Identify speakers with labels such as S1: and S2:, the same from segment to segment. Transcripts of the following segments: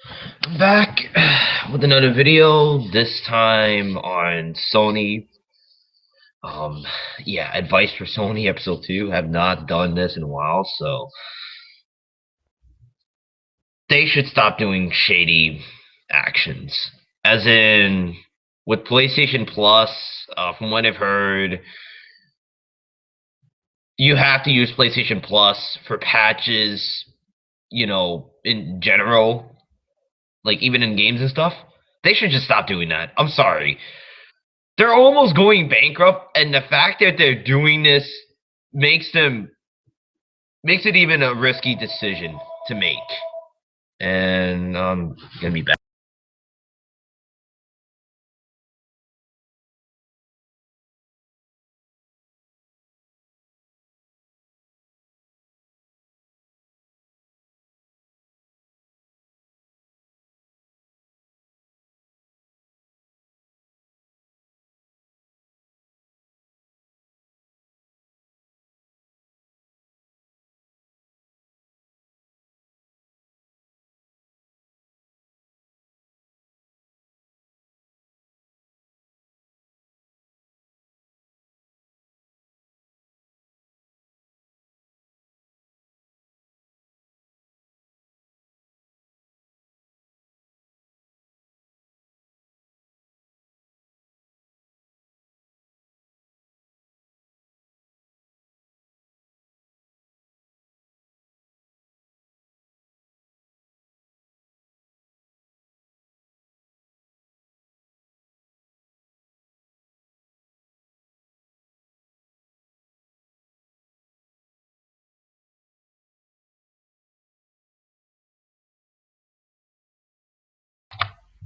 S1: I'm back with another video, this time on Sony. Um, yeah, advice for Sony episode 2. Have not done this in a while, so they should stop doing shady actions. As in, with PlayStation Plus, from what I've heard, you have to use PlayStation Plus for patches, in general, like even in games and stuff. They should just stop doing that. I'm sorry. They're almost going bankrupt, and the fact that they're doing this makes them makes it even a risky decision to make. And I'm gonna be back.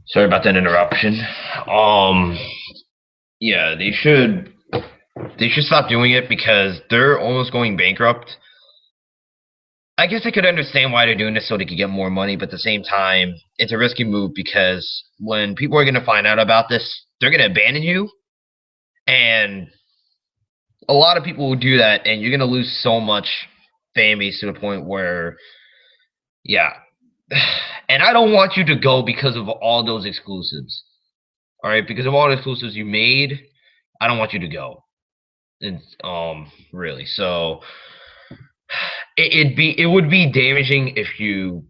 S1: Sorry about that interruption. Um, yeah, they should stop doing it because they're almost going bankrupt. I guess I could understand why they're doing this so they could get more money, but at the same time, it's a risky move because when people are gonna find out about this, they're gonna abandon you, and a lot of people will do that, and you're gonna lose so much fan base to the point where, yeah. And I don't want you to go because of all those exclusives. All right, because of all the exclusives you made, I don't want you to go. And really, so it would be damaging if you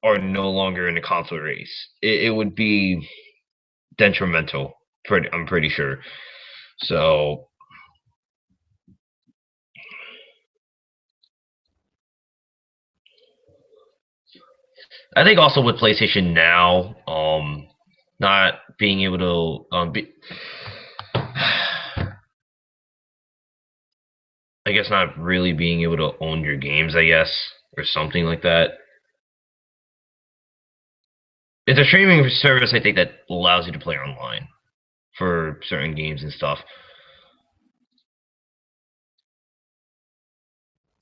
S1: are no longer in the console race. It would be detrimental. I'm pretty sure. So I think also with PlayStation Now, not being able to I guess not really being able to own your games, I guess, or something like that. It's a streaming service, I think, that allows you to play online for certain games and stuff.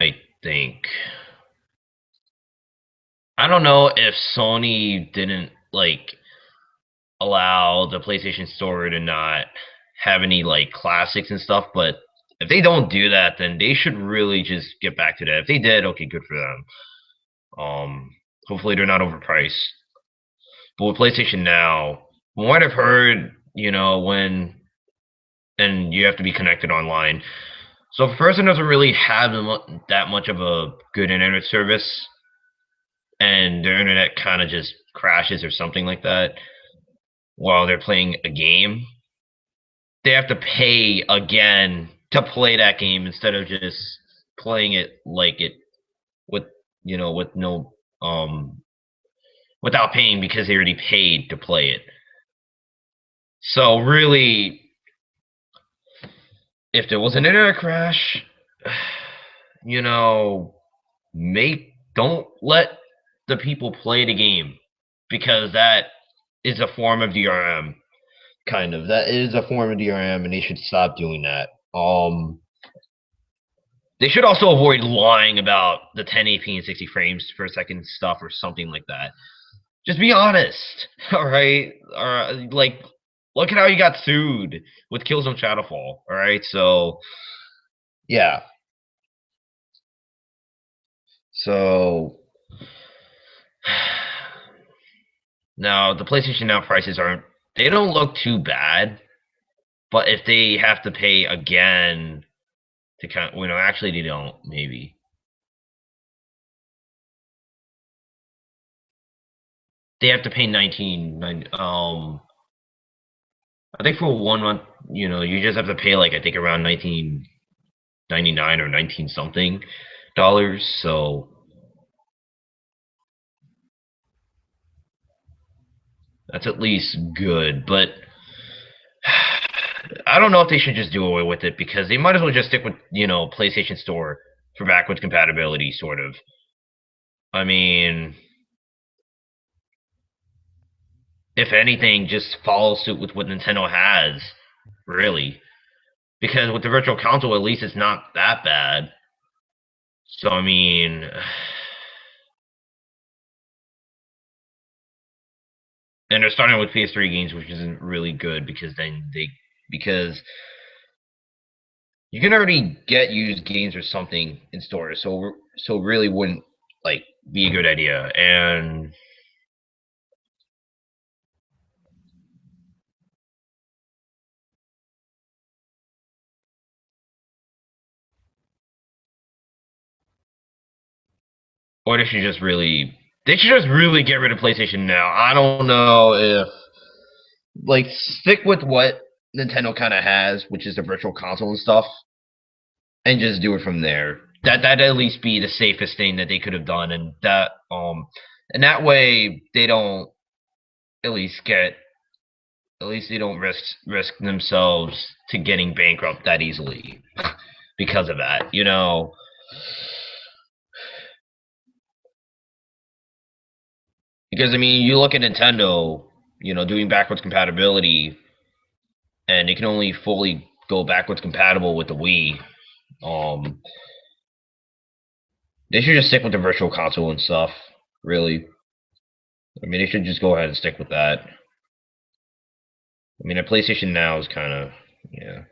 S1: I think. I don't know if Sony didn't like allow the PlayStation Store to not have any like classics and stuff, but if they don't do that, then they should really just get back to that. If they did, okay, good for them. Hopefully they're not overpriced. But with PlayStation Now, from what I've heard, when and you have to be connected online. So if a person doesn't really have that much of a good internet service, and their internet kind of just crashes or something like that while they're playing a game, they have to pay again to play that game instead of just playing it like it with with no without paying because they already paid to play it. So really, if there was an internet crash, you know, make don't let the people play the game because that is a form of DRM. Kind of, that is a form of DRM, and they should stop doing that. They should also avoid lying about the 1080p and 60 frames per second stuff or something like that. Just be honest, all right? Like, look at how you got sued with Killzone Shadowfall, all right? So, yeah. So, Now the PlayStation Now prices aren't. They don't look too bad, but if they have to pay again to kind, actually they don't. Maybe they have to pay 19. I think for 1 month, you just have to pay like I think around 19.99 or 19 something dollars. So that's at least good, but I don't know if they should just do away with it because they might as well just stick with PlayStation Store for backwards compatibility, sort of. I mean, if anything, just follow suit with what Nintendo has, really, because with the Virtual Console, at least it's not that bad. So I mean, and they're starting with PS3 games, which isn't really good because you can already get used games or something in stores, so really wouldn't like be a good idea. And or they should just really get rid of PlayStation Now. I don't know if like stick with what Nintendo kind of has, which is the Virtual Console and stuff, and just do it from there. That at least be the safest thing that they could have done, and that way they don't at least get at least they don't risk themselves to getting bankrupt that easily because of that. Because I mean, you look at Nintendo, doing backwards compatibility, and it can only fully go backwards compatible with the Wii. Um, they should just stick with the Virtual Console and stuff. Really, I mean, they should just go ahead and stick with that. I mean, a PlayStation Now is kind of yeah.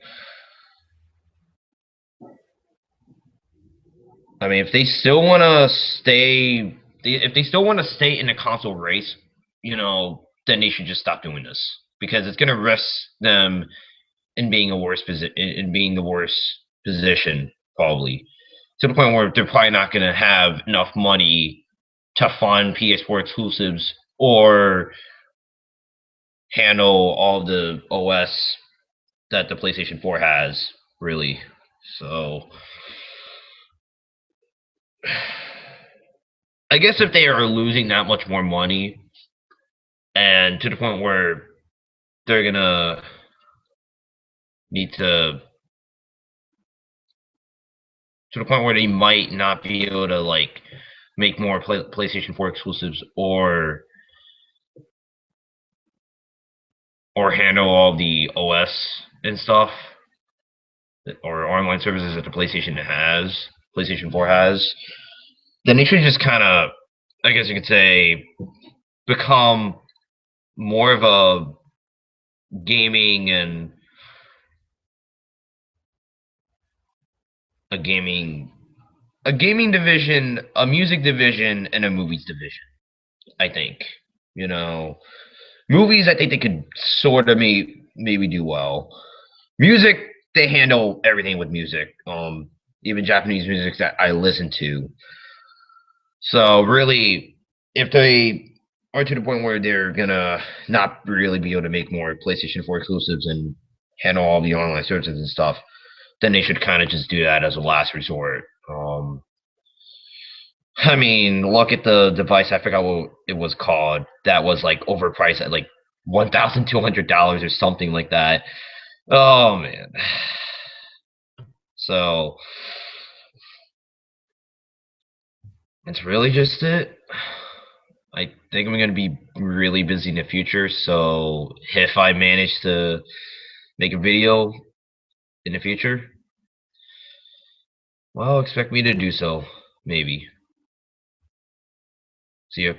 S1: I mean, if they still want to if they still want to stay in the console race, then they should just stop doing this because it's going to risk them in being in being the worst position probably to the point where they're probably not going to have enough money to fund PS4 exclusives or handle all the OS that the PlayStation 4 has, really. So I guess if they are losing that much more money and to the point where they're gonna need to the point where they might not be able to like make more PlayStation 4 exclusives or handle all the OS and stuff or online services that the PlayStation 4 has, then they should just kind of, I guess you could say, become more of gaming and a gaming a gaming division, a music division, and a movies division. I think. You know, movies. I think they could sort of maybe do well. Music, they handle everything with music. Even Japanese music that I listen to. So really, if they are to the point where they're gonna not really be able to make more PlayStation 4 exclusives and handle all the online services and stuff, then they should kind of just do that as a last resort. I mean, look at the device. I forgot what it was called. That was like overpriced at like $1,200 or something like that. Oh man. So that's really just it. I think I'm gonna be really busy in the future. So if I manage to make a video in the future, well, expect me to do so. Maybe. See ya.